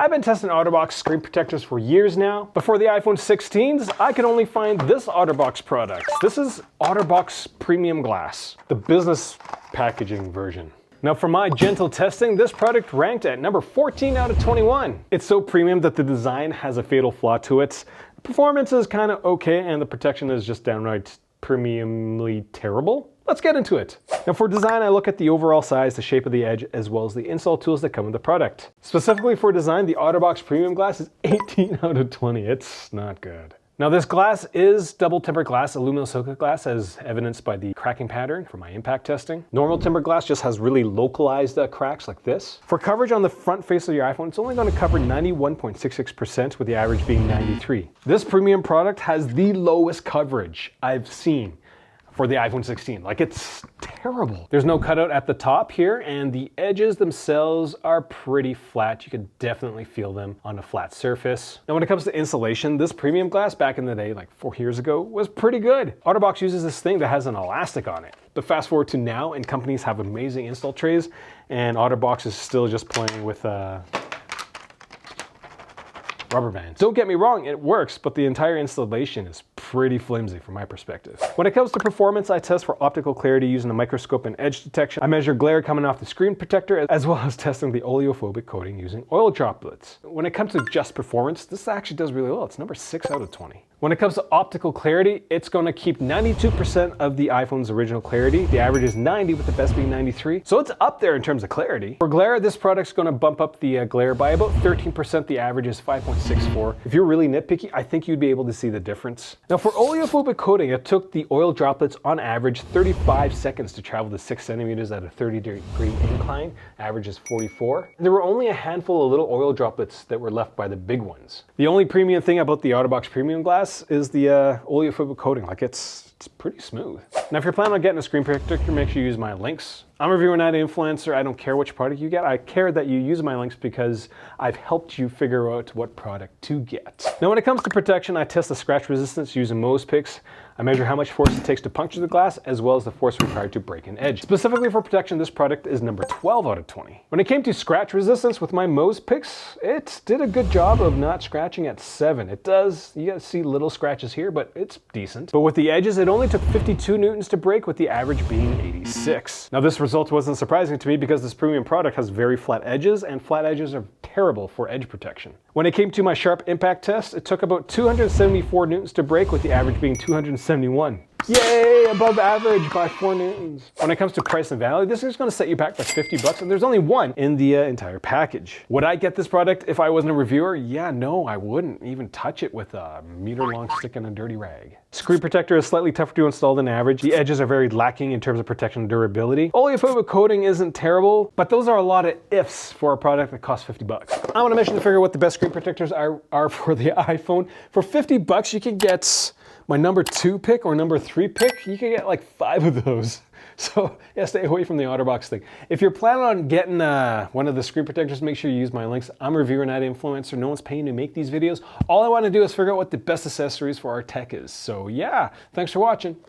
I've been testing Otterbox screen protectors for years now, but for the iPhone 16s, I could only find this Otterbox product. This is Otterbox Premium Glass, the business packaging version. Now for my gentle testing, this product ranked at number 14 out of 21. It's so premium that the design has a fatal flaw to it. The performance is kind of okay, and the protection is just downright premiumly terrible. Let's get into it. Now for design, I look at the overall size, the shape of the edge, as well as the install tools that come with the product. Specifically for design, the Otterbox Premium Glass is 18 out of 20. It's not good. Now this glass is double tempered glass, aluminum silica glass, as evidenced by the cracking pattern from my impact testing. Normal tempered glass just has really localized cracks like this. For coverage on the front face of your iPhone, it's only going to cover 91.66%, with the average being 93. This premium product has the lowest coverage I've seen for the iPhone 16. Like, it's terrible. There's no cutout at the top here, and the edges themselves are pretty flat. You can definitely feel them on a flat surface. Now when it comes to insulation, this premium glass back in the day, like 4 years ago, was pretty good. Otterbox uses this thing that has an elastic on it. But fast forward to now, and companies have amazing install trays, and Otterbox is still just playing with rubber bands. Don't get me wrong, it works, but the entire installation is pretty flimsy from my perspective. When it comes to performance, I test for optical clarity using a microscope and edge detection. I measure glare coming off the screen protector, as well as testing the oleophobic coating using oil droplets. When it comes to just performance, this actually does really well. It's number 6 out of 20. When it comes to optical clarity, it's going to keep 92% of the iPhone's original clarity. The average is 90, with the best being 93. So it's up there in terms of clarity. For glare, this product's going to bump up the glare by about 13%. The average is 5.64. If you're really nitpicky, I think you'd be able to see the difference. Now for oleophobic coating, it took the oil droplets on average 35 seconds to travel to 6 centimeters at a 30-degree incline. Average is 44. There were only a handful of little oil droplets that were left by the big ones. The only premium thing about the Otterbox Premium Glass is the oleophobic coating. Like, it's pretty smooth. Now if you're planning on getting a screen protector, make sure you use my links. I'm reviewing that influencer. I don't care which product you get. I care that you use my links because I've helped you figure out what product to get. Now when it comes to protection, I test the scratch resistance using Mohs picks. I measure how much force it takes to puncture the glass, as well as the force required to break an edge. Specifically for protection, this product is number 12 out of 20. When it came to scratch resistance with my Mohs picks, it did a good job of not scratching at 7. It does, you guys see little scratches here, but it's decent. But with the edges, it only took 52 newtons to break, with the average being 86. Now this result wasn't surprising to me because this premium product has very flat edges, and flat edges are terrible for edge protection. When it came to my sharp impact test, it took about 274 newtons to break, with the average being 271. Yay, above average by 4 newtons. When it comes to price and value, this is going to set you back by 50 bucks, and there's only one in the entire package. Would I get this product if I wasn't a reviewer? Yeah, no, I wouldn't even touch it with a meter-long stick and a dirty rag. Screen protector is slightly tougher to install than average. The edges are very lacking in terms of protection and durability. Oleophobic coating isn't terrible, but those are a lot of ifs for a product that costs 50 bucks. I want to mention to figure out what the best screen protectors are for the iPhone. For 50 bucks, you can get my number 2 pick or number 3 pick. You can get like 5 of those. So yeah, stay away from the Otterbox thing. If you're planning on getting one of the screen protectors, make sure you use my links. I'm reviewing that influencer. No one's paying to make these videos. All I want to do is figure out what the best accessories for our tech is. So yeah, thanks for watching.